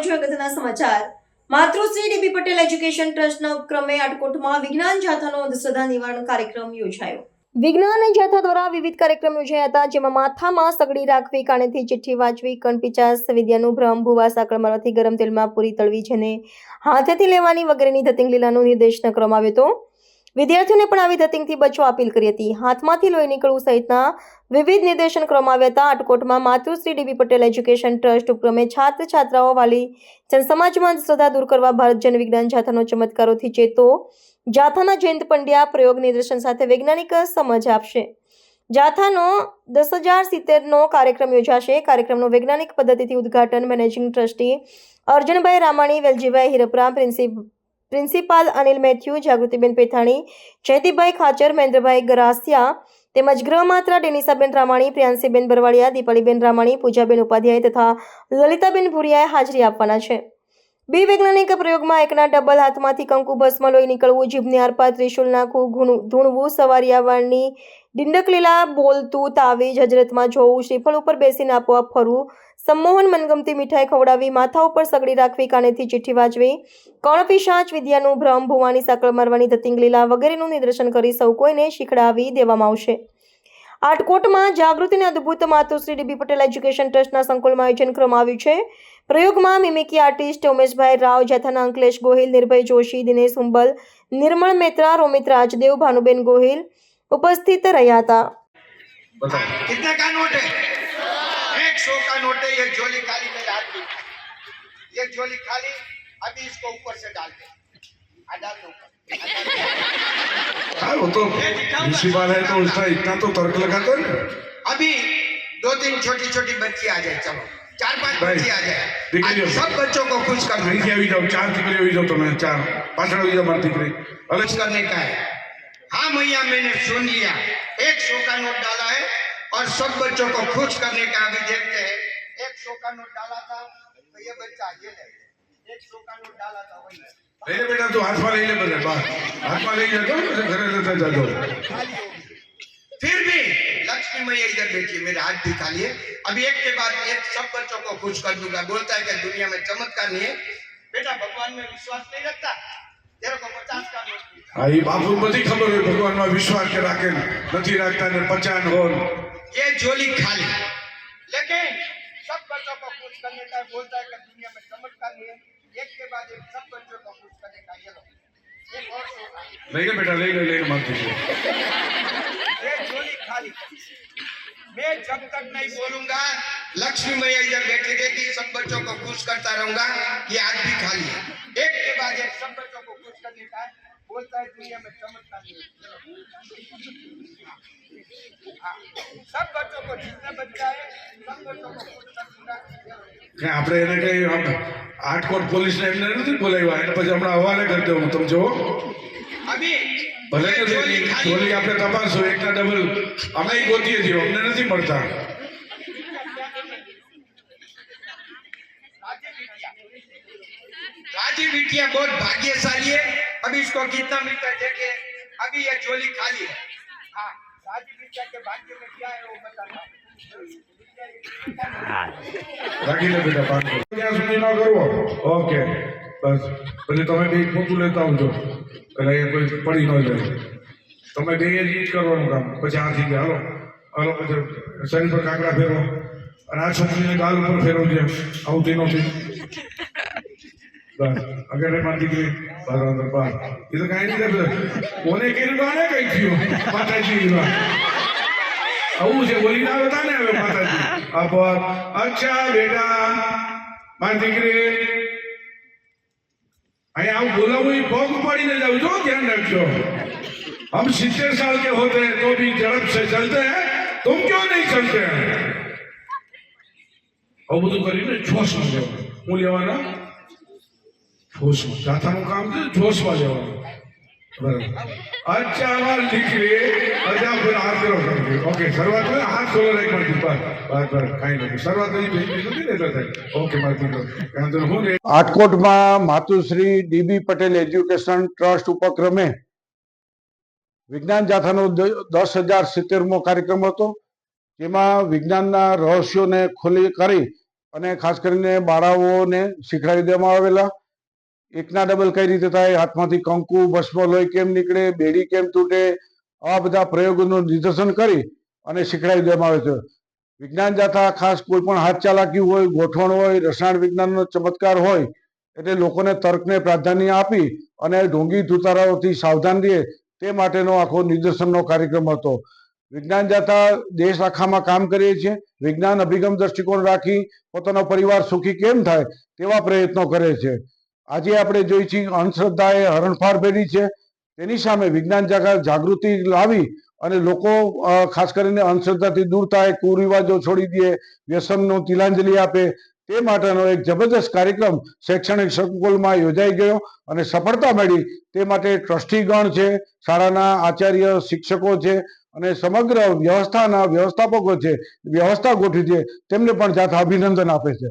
છું અગત્યના સમાચાર। માતૃશ્રી ડીબી પટેલ એજ્યુકેશન ટ્રસ્ટના ઉપક્રમે આટકોટમાં વિજ્ઞાન જાથાનો અંધશ્રદ્ધા નિવારણ કાર્યક્રમ યોજાયો। વિજ્ઞાન જાથા દ્વારા વિવિધ કાર્યક્રમ યોજાયા હતા, જેમાં માથામાં સગડી રાખવી, કાનેથી ચિઠ્ઠી વાંચવી, કણપિચાસ, વિદ્યાનું ભ્રમ, ભૂવા સાંકળ મારવાથી ગરમ તેલમાં પૂરી તળવી, જેને હાથેથી લેવાની વગેરેની ધતિંગ લીલાનો નિર્દેશ કરવામાં આવ્યો હતો। વિદ્યાર્થીઓને પણ આવી ધતિંગથી બચવા અપીલ કરી હતી। હાથમાંથી લોહી નીકળવું સહિતના વિવિધ નિર્દેશન કરવામાં આવ્યા હતા। આટકોટમાં માતૃશ્રી ડીબી પટેલ એજ્યુકેશન ટ્રસ્ટ ઉપક્રમે છાત્ર છાત્રાઓ વાલી જનસમાજમાં અંધશ્રદ્ધા દૂર કરવા ભારત જન વિજ્ઞાન જાથાનો ચમત્કારોથી ચેતો જાથાના જયંત પંડ્યા પ્રયોગ નિદર્શન સાથે વૈજ્ઞાનિક સમજ આપશે। જાથાનો 10,070નો કાર્યક્રમ યોજાશે। કાર્યક્રમનું વૈજ્ઞાનિક પદ્ધતિથી ઉદ્ઘાટન managing trustee Arjunbhai Ramani, Veljibhai Hirpara, principal Anil Mathew, Jagrutiben Pethani, Jaydeepbhai Khachar, Mahendrabhai Garasiya તેમજ ગૃહમાત્રા ડેનિસાબેન રામાણી, પ્રિયાંશીબેન બરવાડિયા, દીપાળીબેન રામાણી, પૂજાબેન ઉપાધ્યાય તથા લલિતાબેન ભુરિયાએ હાજરી આપવાના છે। બી વૈજ્ઞાનિક પ્રયોગમાં એકના ડબલ, હાથમાંથી કંકુ ભસ્મ, લોહી નીકળવું, જીભની આરપાર ત્રિશુલ નાખવું, ધૂણવું, સવારિયાવાળની ડિંડક લીલા, બોલતું તાવીજ, હજરતમાં જોવું, શ્રીફળ ઉપર બેસીને આપોઆપ ફરવું, સંમોહન, મનગમતી મીઠાઈ ખવડાવવી, માથા ઉપર સગડી રાખવી, કાનેથી ચિઠ્ઠી વાંચવી, કણપિશાચ, વિદ્યાનું ભ્રમ, ભૂવાની સાંકળ મારવાની ધતિંગ લીલા વગેરેનું નિદર્શન કરી સૌ કોઈને શીખડાવી દેવામાં આવશે। આટકોટમાં જાગૃતિને અદ્ભુત માતૃશ્રી ડીબી પટેલ એજ્યુકેશન ટ્રસ્ટના સંકુલમાં આયોજન કરવામાં આવ્યું છે। પ્રયોગમાં મિમિકી આર્ટિસ્ટ ઉમેશભાઈ રાવ, જાથાના અંકલેશ ગોહિલ, નિર્ભય જોશી, દિનેશ હુંબલ, નિર્મળ મેત્રા, રોમિત રાજદેવ, ભાનુબેન ગોહિલ उपस्थित રહ્યા હતા। कितने का नोट है? 100 का नोट है। ये झोली खाली मेरे हाथ में, ये झोली खाली, अभी इसको ऊपर से डाल दे, डाल दो वो तो प्रिंसिपल है तो उसका इतना तो तर्क लगाता है। अभी 2-3 छोटी छोटी बच्ची आ जाए, चलो 4-5 बच्ची आ जाए, आज सब बच्चों को खुश कर नहीं किया भी जाओ, 4 दिकरी हुई जाओ, तुम्हें 4 पाछड़ हुई जाओ, मार दिकरी अलग करने का है। हाँ मैया, मैंने सुन लिया, 100 का नोट डाला है और सब बच्चों को खुश करने का। अभी देखते हैं, 100 का नोट डाला था तो ये बच्चा ये ले, 100 का नोट डाला था वही ले ले बेटा, तू हाथ में ले ले, बस हाथ में ले जा दो, घर लेते जा दो। फिर भी लक्ष्मी मैया इधर बैठी, मेरे हाथ भी खाली है। अभी एक के बाद एक सब बच्चों को खुश कर दूंगा। बोलता है कि दुनिया में चमत्कार नहीं है। बेटा भगवान में विश्वास नहीं रखता, तेरे को 50 का नोट मिलता। हाँ, ये बापू बड़ी खबर है, भगवान में विश्वास के राखे नहीं रखता ने 50 हो। ये झोली खाली, लेकिन सब बच्चों को खुश करने का बोलता है कि दुनिया में चमत्कार नहीं है। एक के बाद एक सब बच्चों को खुश करने का। ये लो, एक और ले ले बेटा, ले ले मत दीजिए। ये झोली खाली। मैं जब तक नहीं बोलूंगा, लक्ष्मी मैया इधर बैठी रहेगी, सब बच्चों को खुश करता रहूंगा। ये आज भी खाली है, एक के बाद एक सब बच्चों को खुश करने का है। बोलता है दुनिया में चमत्कार नहीं है। सब बच्चों को, जितने बच्चा है सब बच्चों को खुश कर दूंगा। આપણે એને કઈ આટકોટ પોલીસને એમને નથી બોલાવ્યા, એટલે પછી હમણાં હવાલે કરી દઉં, તમે જો अभी ભલે કે ચોરી આપણે તપાસો, એકના ડબલ અમે ગોતીએ છીએ, અમને નથી મળતા। राजी बिटिया बहुत भाग्यशाली है। अभी इसको कितना मिलता है देखिए। अभी ये झोली खाली है। हाँ, राजी बिटिया के भाग्य में क्या है वो बताना। રાખી લે બેટા, ત્યાં સુધી ના કરવો। ઓકે, બસ પછી તમે બે પોતું લેતા આવજો, એટલે એ કોઈ પડી ન જાય। તમે બે જ કરવાનું કામ, પછી હાથી ગયા હાલો હાલો, પછી શરીર પર કાંકરા ફેરવો અને આ છોકરીને ગાલ ઉપર ફેરવજે, આવતી નથી બસ। આગળ મારી દીકરી બરાબર બાર, એ તો કાંઈ નહીં, કોને કર્યું આને કઈ થયું, માતાજી આવું છે, બોલી ના હતા ને હવે માતાજી આપોઆપ। અચ્છા બેટા, મારી દીકરી અહીંયા આવું બોલાવું, એ પગ ઉપાડીને જાઉં છો, ध्यान रखो। हम 70 साल के होते हैं तो भी झड़प से चलते हैं, तुम क्यों नहीं चलते हैं? આવું બધું કરીને જોશમાં લેવાનું। હું લેવાના જોશમાં, જાથાનું કામ છે જોશમાં લેવાનું, બરાબર। अच्छा हमारी દીકરી અજા પર હાથ કરો કરજો। ઓકે, શરૂઆત में हाथ खोलो एक बार बात बात કાઈ નથી, શરૂઆત જ બેટી નથી ને એટલે થાય। ઓકે મારી દીકરો, કારણ તો હું આટકોટમાં માતૃશ્રી ડીબી પટેલ એજ્યુકેશન ટ્રસ્ટ ઉપક્રમે વિજ્ઞાન જાથાનો 10,070મો કાર્યક્રમ હતો, જેમાં વિજ્ઞાનના રહસ્યોને ખોલી કરી અને ખાસ કરીને બાળાઓને શીખડાવી દેવામાં આવેલા. એકના ડબલ કઈ રીતે થાય, હાથમાંથી કંકુ ભસ્મ લોહી કેમ નીકળે, બેડી કેમ તૂટે, આવા બધા પ્રયોગોનું નિદર્શન કરી અને શીખડાવી દેવામાં આવે છે. વિજ્ઞાન જાથા ખાસ કોઈ પણ હાથ ચાલાકી હોય, ગોઠવણ હોય, રસાયણ વિજ્ઞાનનો ચમત્કાર હોય એટલે લોકોને તર્કને પ્રાધાન્ય આપી અને ઢોંગી તુતારાઓથી સાવધાન રહે તે માટેનો આખો નિદર્શનનો કાર્યક્રમ હતો. વિજ્ઞાન જાથા દેશ આખામાં કામ કરીએ છીએ. વિજ્ઞાન અભિગમ દ્રષ્ટિકોણ રાખી પોતાનો પરિવાર સુખી કેમ થાય તેવા પ્રયત્નો કરે છે. આજે આપણે જોઈ છીએ અંધશ્રદ્ધા એ હરણફાળ ભરી છે. તેની સામે વિજ્ઞાન જાગૃતિ લાવી અને લોકો ખાસ કરીને અંધશ્રદ્ધાથી દૂર થાય, કુરિવાજો છોડી દે, વ્યસનનું તિલાંજલિ આપે તે માટેનો એક જબરદસ્ત કાર્યક્રમ શૈક્ષણિક સંકુલમાં યોજાઈ ગયો અને સફળતા મળી. તે માટે ટ્રસ્ટીગણ છે, શાળાના આચાર્ય, શિક્ષકો છે અને સમગ્ર વ્યવસ્થાના વ્યવસ્થાપકો છે, વ્યવસ્થા ગોઠવી છે, તેમને પણ જાથા અભિનંદન આપે છે.